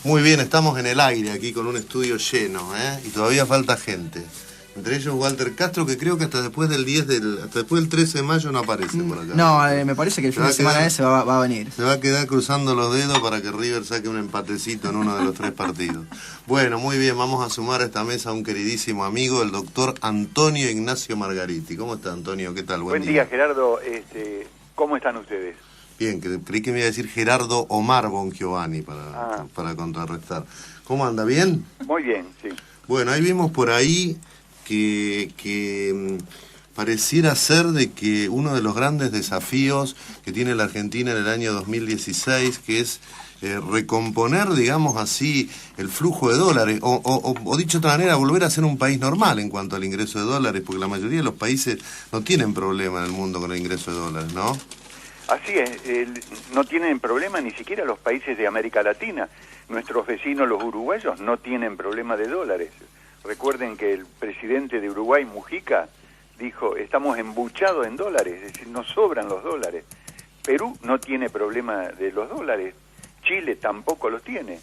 Muy bien, estamos en el aire aquí con un estudio lleno, y todavía falta gente. Entre ellos Walter Castro, que creo que hasta después del 13 de mayo no aparece por acá. No, me parece que el fin de semana ese va a venir. Se va a quedar cruzando los dedos para que River saque un empatecito en uno de los 3 partidos. Bueno, muy bien, vamos a sumar a esta mesa a un queridísimo amigo, el doctor Antonio Ignacio Margariti. ¿Cómo está, Antonio? ¿Qué tal? Buen día, Gerardo. ¿Cómo están ustedes? Bien, creí que me iba a decir Gerardo Omar Bongiovanni para contrarrestar. ¿Cómo anda? ¿Bien? Muy bien, sí. Bueno, ahí vimos por ahí que pareciera ser de que uno de los grandes desafíos que tiene la Argentina en el año 2016, que es recomponer, digamos así, el flujo de dólares, o dicho de otra manera, volver a ser un país normal en cuanto al ingreso de dólares, porque la mayoría de los países no tienen problema en el mundo con el ingreso de dólares, ¿no? Así es, no tienen problema ni siquiera los países de América Latina. Nuestros vecinos, los uruguayos, no tienen problema de dólares. Recuerden que el presidente de Uruguay, Mujica, dijo, estamos embuchados en dólares, es decir, nos sobran los dólares. Perú no tiene problema de los dólares, Chile tampoco los tiene.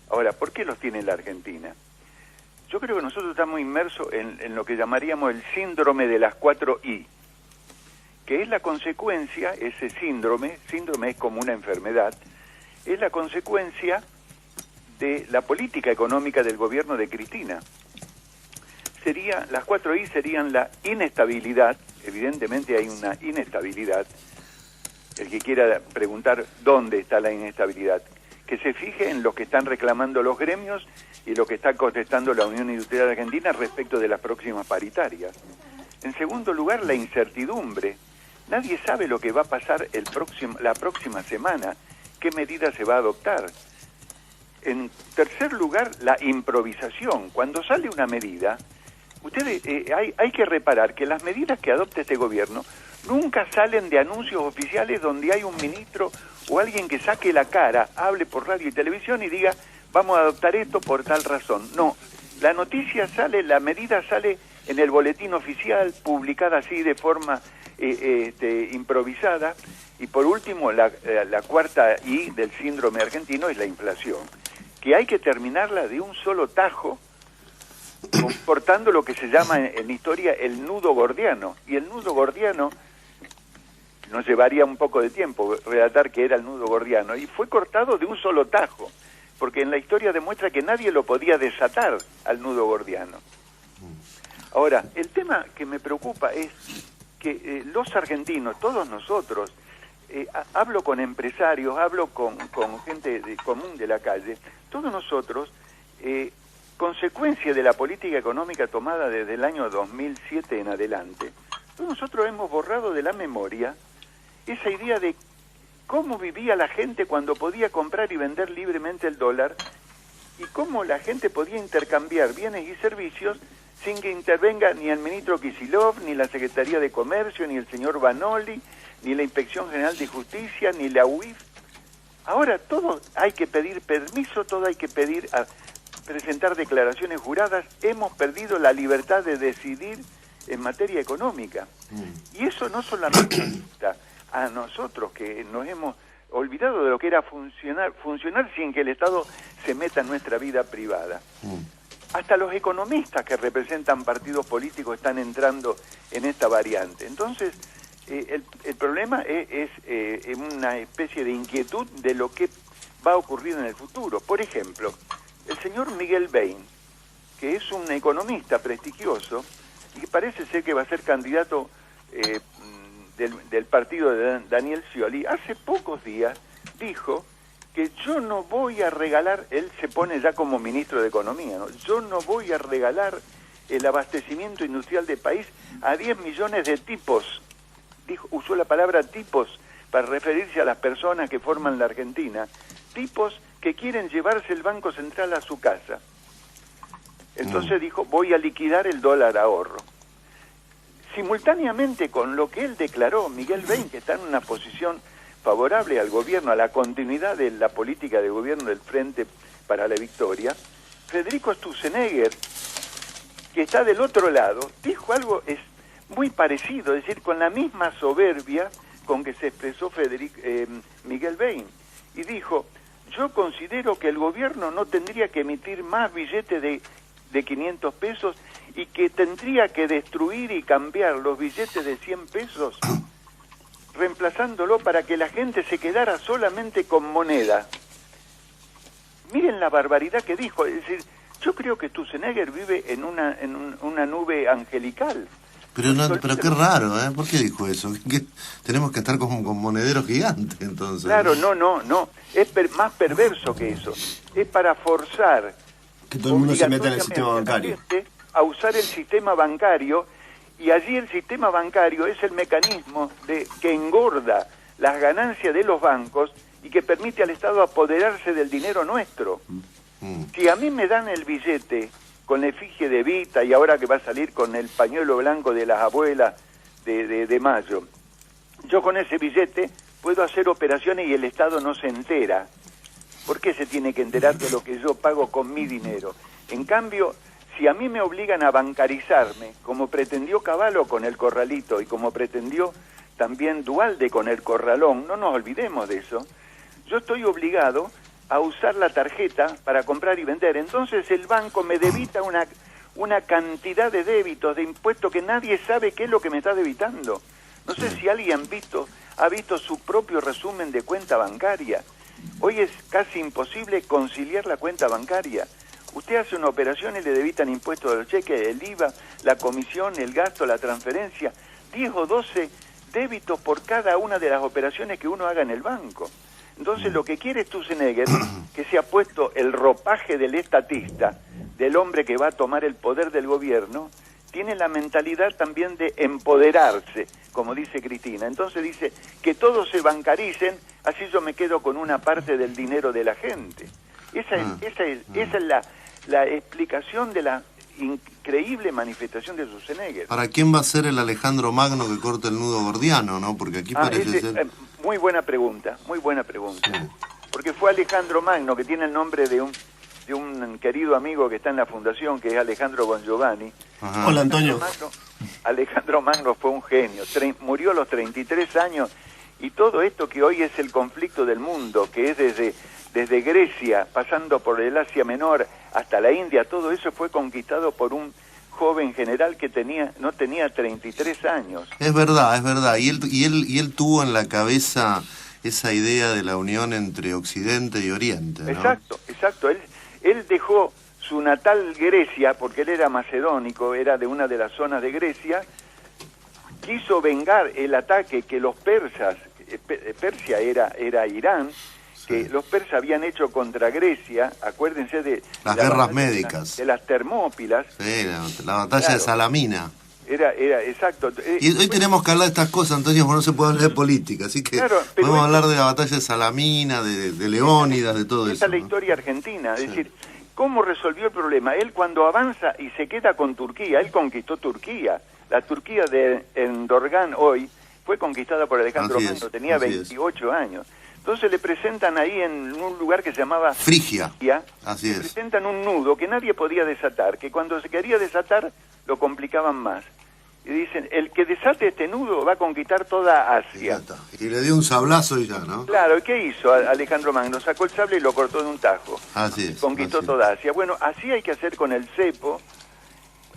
Ahora, ¿por qué los tiene la Argentina? Yo creo que nosotros estamos inmersos en lo que llamaríamos el síndrome de las 4 I, que es la consecuencia, ese síndrome es como una enfermedad, es la consecuencia de la política económica del gobierno de Cristina. Las 4 I serían la inestabilidad, evidentemente hay una inestabilidad. El que quiera preguntar dónde está la inestabilidad, que se fije en lo que están reclamando los gremios y lo que está contestando la Unión Industrial Argentina respecto de las próximas paritarias. En segundo lugar, la incertidumbre. Nadie sabe lo que va a pasar la próxima semana, qué medida se va a adoptar. En tercer lugar, la improvisación. Cuando sale una medida, hay que reparar que las medidas que adopte este gobierno nunca salen de anuncios oficiales donde hay un ministro o alguien que saque la cara, hable por radio y televisión y diga, vamos a adoptar esto por tal razón. No, la noticia sale, la medida sale en el boletín oficial, publicada así de forma improvisada. Y por último, la cuarta I del síndrome argentino es la inflación, que hay que terminarla de un solo tajo, cortando lo que se llama en historia el nudo gordiano. Y el nudo gordiano, nos llevaría un poco de tiempo relatar que era el nudo gordiano, y fue cortado de un solo tajo, porque en la historia demuestra que nadie lo podía desatar al nudo gordiano. Ahora, el tema que me preocupa es que los argentinos, todos nosotros, hablo con empresarios, hablo con gente común de la calle, todos nosotros, consecuencia de la política económica tomada desde el año 2007 en adelante, todos nosotros hemos borrado de la memoria esa idea de cómo vivía la gente cuando podía comprar y vender libremente el dólar y cómo la gente podía intercambiar bienes y servicios sin que intervenga ni el ministro Kicillof, ni la Secretaría de Comercio, ni el señor Vanoli, ni la Inspección General de Justicia, ni la UIF. Ahora todo hay que pedir permiso, todo hay que presentar declaraciones juradas. Hemos perdido la libertad de decidir en materia económica. Y eso no solamente afecta a nosotros, que nos hemos olvidado de lo que era funcionar sin que el Estado se meta en nuestra vida privada. Hasta los economistas que representan partidos políticos están entrando en esta variante. Entonces, el problema es una especie de inquietud de lo que va a ocurrir en el futuro. Por ejemplo, el señor Miguel Bain, que es un economista prestigioso y que parece ser que va a ser candidato del partido de Daniel Scioli, hace pocos días dijo que yo no voy a regalar, él se pone ya como ministro de Economía, ¿no? Yo no voy a regalar el abastecimiento industrial del país a 10 millones de tipos. Usó la palabra tipos para referirse a las personas que forman la Argentina, tipos que quieren llevarse el Banco Central a su casa. Entonces dijo, voy a liquidar el dólar ahorro. Simultáneamente con lo que él declaró, Miguel Bain, que está en una posición favorable al gobierno, a la continuidad de la política de gobierno del Frente para la Victoria, Federico Sturzenegger, que está del otro lado, dijo algo muy parecido, es decir, con la misma soberbia con que se expresó Miguel Bain, y dijo, yo considero que el gobierno no tendría que emitir más billetes de 500 pesos y que tendría que destruir y cambiar los billetes de 100 pesos, reemplazándolo para que la gente se quedara solamente con moneda. Miren la barbaridad que dijo. Es decir, yo creo que Sturzenegger vive en una nube angelical. Pero qué raro, ¿eh? ¿Por qué dijo eso? ¿Que tenemos que estar con monederos gigantes, entonces? Claro, no. Es más perverso que eso. Es para forzar que todo el mundo se meta en el sistema bancario, a usar el sistema bancario, y allí el sistema bancario es el mecanismo que engorda las ganancias de los bancos y que permite al Estado apoderarse del dinero nuestro. Si a mí me dan el billete con la efigie de Evita y ahora que va a salir con el pañuelo blanco de las abuelas de Mayo, yo con ese billete puedo hacer operaciones y el Estado no se entera. ¿Por qué se tiene que enterar de lo que yo pago con mi dinero? En cambio, si a mí me obligan a bancarizarme, como pretendió Cavallo con el corralito y como pretendió también Duhalde con el corralón, no nos olvidemos de eso, yo estoy obligado a usar la tarjeta para comprar y vender. Entonces el banco me debita una cantidad de débitos, de impuestos que nadie sabe qué es lo que me está debitando. No sé si alguien ha visto su propio resumen de cuenta bancaria. Hoy es casi imposible conciliar la cuenta bancaria. Usted hace una operación y le debitan impuestos de los cheques, el IVA, la comisión, el gasto, la transferencia, 10 o 12 débitos por cada una de las operaciones que uno haga en el banco. Entonces lo que quiere Sturzenegger, que se ha puesto el ropaje del estatista, del hombre que va a tomar el poder del gobierno, tiene la mentalidad también de empoderarse, como dice Cristina. Entonces dice que todos se bancaricen, así yo me quedo con una parte del dinero de la gente. Esa es la explicación de la increíble manifestación de Sturzenegger. ¿Para quién va a ser el Alejandro Magno que corte el nudo gordiano, no? Porque aquí parece ser... Muy buena pregunta. Sí. Porque fue Alejandro Magno, que tiene el nombre de un querido amigo que está en la fundación, que es Alejandro Bongiovanni. Ajá. Hola, Antonio. Alejandro Magno fue un genio, murió a los 33 años, y todo esto que hoy es el conflicto del mundo, que es desde Grecia, pasando por el Asia Menor hasta la India, todo eso fue conquistado por un joven general que no tenía 33 años. Es verdad. Y él tuvo en la cabeza esa idea de la unión entre Occidente y Oriente, ¿no? Exacto. Él dejó su natal Grecia, porque él era macedónico, era de una de las zonas de Grecia, quiso vengar el ataque que los persas, Persia era Irán, que los persas habían hecho contra Grecia. Acuérdense de las guerras médicas, de las Termópilas. Sí, la batalla de Salamina. Era exacto. Y hoy tenemos que hablar de estas cosas, Antonio, porque no se puede hablar de política, así que podemos hablar de la batalla de Salamina, de Leónidas, de todo eso. Esa es la historia argentina, es decir, ¿cómo resolvió el problema? Él cuando avanza y se queda con Turquía, él conquistó Turquía. La Turquía de Endorgan hoy fue conquistada por Alejandro Magno, tenía 28 años. Entonces le presentan ahí en un lugar que se llamaba Frigia. Así es. Le presentan un nudo que nadie podía desatar, que cuando se quería desatar lo complicaban más. Y dicen, el que desate este nudo va a conquistar toda Asia. Y le dio un sablazo y ya, ¿no? Claro, ¿y qué hizo Alejandro Magno? Sacó el sable y lo cortó de un tajo. Así es. Conquistó toda Asia. Bueno, así hay que hacer con el cepo.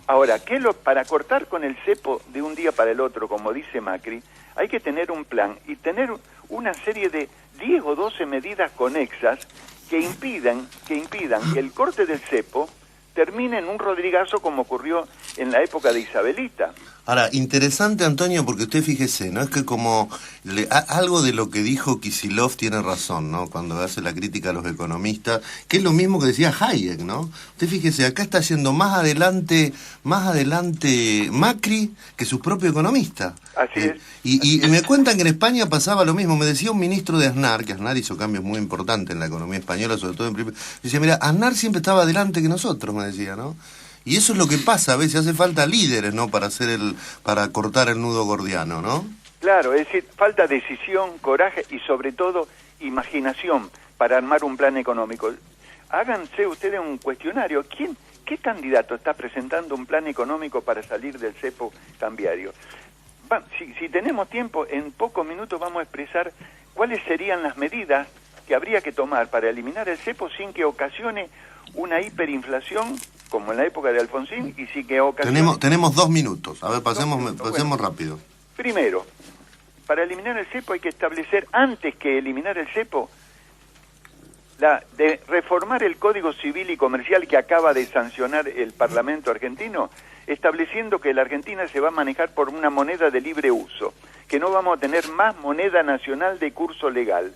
Ahora, para cortar con el cepo de un día para el otro, como dice Macri, hay que tener un plan y tener una serie de 10 o 12 medidas conexas que impidan que el corte del cepo termine en un Rodrigazo como ocurrió en la época de Isabelita. Ahora, interesante, Antonio, porque usted fíjese, ¿no? Es que como algo de lo que dijo Kicillof tiene razón, ¿no? Cuando hace la crítica a los economistas, que es lo mismo que decía Hayek, ¿no? Usted fíjese, acá está yendo más adelante Macri que su propio economista. Así es. Y me cuentan que en España pasaba lo mismo. Me decía un ministro de Aznar, que Aznar hizo cambios muy importantes en la economía española, sobre todo decía, mira, Aznar siempre estaba adelante que nosotros, me decía, ¿no? Y eso es lo que pasa, a veces hace falta líderes, ¿no? Para cortar el nudo gordiano, ¿no? Claro, es decir, falta decisión, coraje y sobre todo imaginación para armar un plan económico. Háganse ustedes un cuestionario. ¿Qué candidato está presentando un plan económico para salir del cepo cambiario? Si tenemos tiempo, en pocos minutos vamos a expresar cuáles serían las medidas que habría que tomar para eliminar el cepo sin que ocasione una hiperinflación como en la época de Alfonsín y sin que ocasione... Tenemos 2 minutos, a ver, pasemos bueno, rápido. Primero, para eliminar el cepo hay que establecer, antes que eliminar el cepo, de reformar el Código Civil y Comercial que acaba de sancionar el Parlamento argentino, estableciendo que la Argentina se va a manejar por una moneda de libre uso, que no vamos a tener más moneda nacional de curso legal,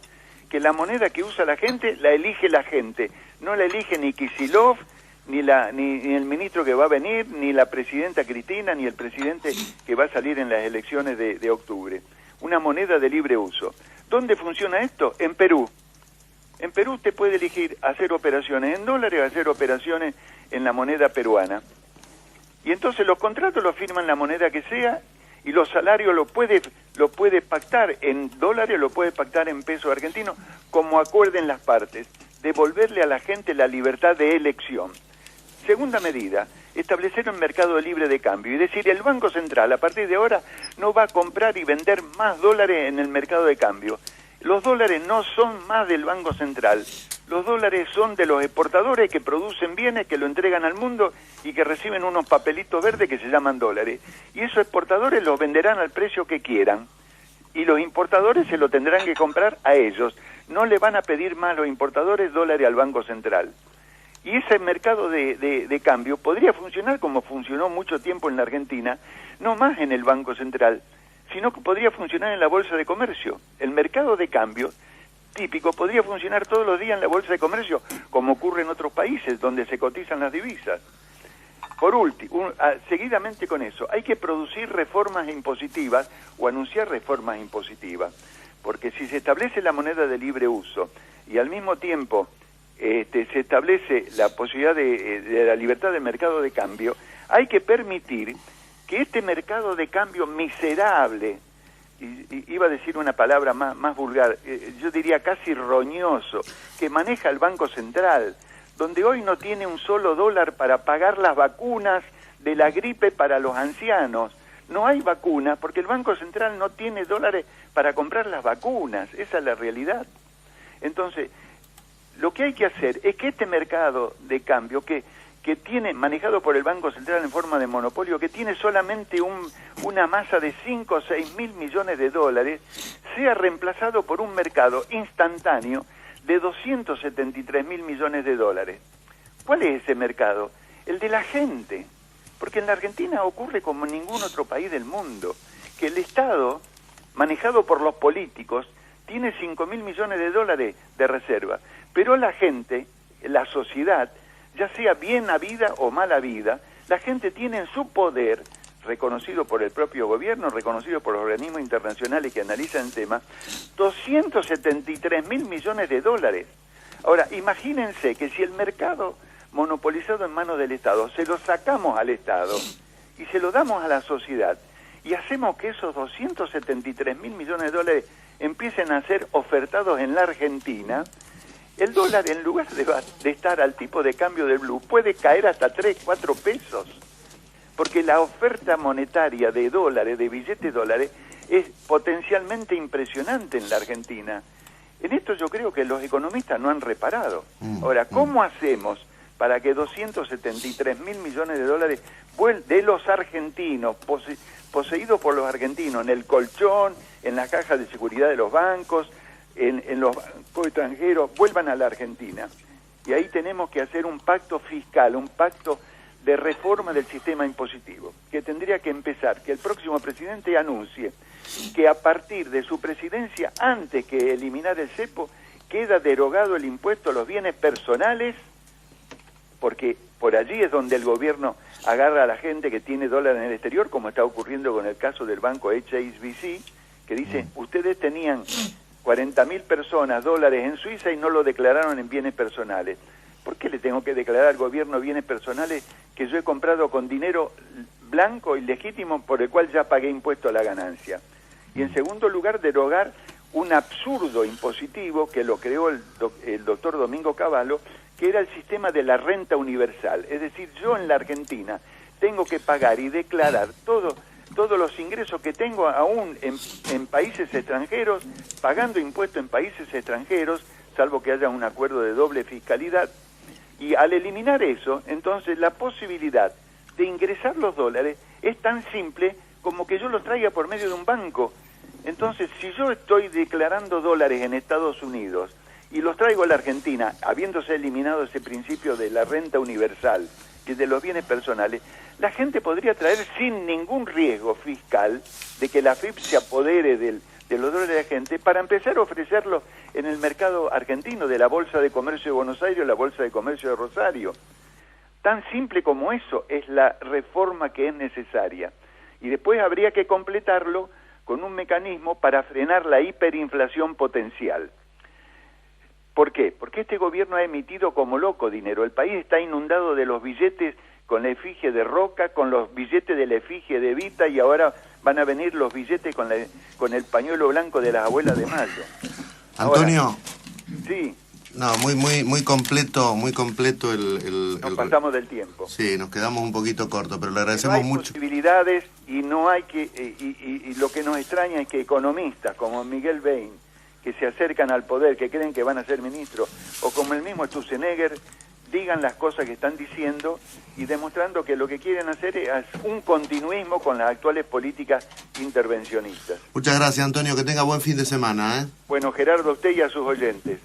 que la moneda que usa la gente la elige la gente, no la elige ni Kicillof, ni el ministro que va a venir, ni la presidenta Cristina, ni el presidente que va a salir en las elecciones de octubre. Una moneda de libre uso. ¿Dónde funciona esto? En Perú. En Perú usted puede elegir hacer operaciones en dólares o hacer operaciones en la moneda peruana. Y entonces los contratos los firman la moneda que sea y los salarios lo puede pactar en dólares, lo puede pactar en pesos argentinos, como acuerden las partes. Devolverle a la gente la libertad de elección. Segunda medida, establecer un mercado libre de cambio. Y decir, el Banco Central a partir de ahora no va a comprar y vender más dólares en el mercado de cambio. Los dólares no son más del Banco Central. Los dólares son de los exportadores que producen bienes, que lo entregan al mundo y que reciben unos papelitos verdes que se llaman dólares. Y esos exportadores los venderán al precio que quieran. Y los importadores se lo tendrán que comprar a ellos. No le van a pedir más los importadores dólares al Banco Central. Y ese mercado de cambio podría funcionar como funcionó mucho tiempo en la Argentina, no más en el Banco Central, sino que podría funcionar en la Bolsa de Comercio. El mercado de cambio típico podría funcionar todos los días en la Bolsa de Comercio, como ocurre en otros países donde se cotizan las divisas. Por último, seguidamente con eso, hay que producir reformas impositivas o anunciar reformas impositivas, porque si se establece la moneda de libre uso y al mismo tiempo se establece la posibilidad de la libertad de mercado de cambio, hay que permitir que este mercado de cambio miserable, iba a decir una palabra más vulgar, yo diría casi roñoso, que maneja el Banco Central, donde hoy no tiene un solo dólar para pagar las vacunas de la gripe para los ancianos. No hay vacunas porque el Banco Central no tiene dólares para comprar las vacunas, esa es la realidad. Entonces, lo que hay que hacer es que este mercado de cambio que tiene, manejado por el Banco Central en forma de monopolio, que tiene solamente una masa de 5 o 6 mil millones de dólares, sea reemplazado por un mercado instantáneo de 273 mil millones de dólares. ¿Cuál es ese mercado? El de la gente. Porque en la Argentina ocurre como en ningún otro país del mundo, que el Estado, manejado por los políticos, tiene 5 mil millones de dólares de reserva, pero la gente, la sociedad, ya sea bien habida o mal habida, la gente tiene en su poder, reconocido por el propio gobierno, reconocido por los organismos internacionales que analizan el tema, 273 mil millones de dólares. Ahora, imagínense que si el mercado monopolizado en manos del Estado, se lo sacamos al Estado y se lo damos a la sociedad y hacemos que esos 273 mil millones de dólares empiecen a ser ofertados en la Argentina, el dólar, en lugar de estar al tipo de cambio del blue, puede caer hasta 3, 4 pesos, porque la oferta monetaria de dólares, de billetes de dólares, es potencialmente impresionante en la Argentina. En esto yo creo que los economistas no han reparado. Ahora, ¿cómo hacemos para que 273 mil millones de dólares de los argentinos, poseídos por los argentinos, en el colchón, en las cajas de seguridad de los bancos, en los bancos extranjeros, vuelvan a la Argentina? Y ahí tenemos que hacer un pacto fiscal, un pacto de reforma del sistema impositivo, que tendría que empezar, que el próximo presidente anuncie que a partir de su presidencia, antes que eliminar el cepo, queda derogado el impuesto a los bienes personales, porque por allí es donde el gobierno agarra a la gente que tiene dólares en el exterior, como está ocurriendo con el caso del banco HSBC, que dice, ustedes tenían 40.000 personas dólares en Suiza y no lo declararon en bienes personales. ¿Por qué le tengo que declarar al gobierno bienes personales que yo he comprado con dinero blanco y legítimo por el cual ya pagué impuesto a la ganancia? Y en segundo lugar, derogar un absurdo impositivo que lo creó el doctor Domingo Cavallo, que era el sistema de la renta universal. Es decir, yo en la Argentina tengo que pagar y declarar todos los ingresos que tengo aún en países extranjeros, pagando impuestos en países extranjeros, salvo que haya un acuerdo de doble fiscalidad. Y al eliminar eso, entonces la posibilidad de ingresar los dólares es tan simple como que yo los traiga por medio de un banco. Entonces, si yo estoy declarando dólares en Estados Unidos y los traigo a la Argentina, habiéndose eliminado ese principio de la renta universal, que de los bienes personales, la gente podría traer sin ningún riesgo fiscal de que la AFIP se apodere de los dólares de la gente para empezar a ofrecerlos en el mercado argentino, de la Bolsa de Comercio de Buenos Aires o la Bolsa de Comercio de Rosario. Tan simple como eso es la reforma que es necesaria. Y después habría que completarlo con un mecanismo para frenar la hiperinflación potencial. ¿Por qué? Porque este gobierno ha emitido como loco dinero. El país está inundado de los billetes con la efigie de Roca, con los billetes de la efigie de Evita, y ahora van a venir los billetes con el pañuelo blanco de las abuelas de Mayo. Antonio. Ahora, sí. No, muy completo el Nos pasamos del tiempo. Sí, nos quedamos un poquito cortos, pero le agradecemos no hay mucho. Posibilidades y no hay que y lo que nos extraña es que economistas como Miguel Bain, que se acercan al poder, que creen que van a ser ministros, o como el mismo Sturzenegger, digan las cosas que están diciendo y demostrando que lo que quieren hacer es un continuismo con las actuales políticas intervencionistas. Muchas gracias, Antonio, que tenga buen fin de semana, ¿eh? Bueno, Gerardo, a usted y a sus oyentes.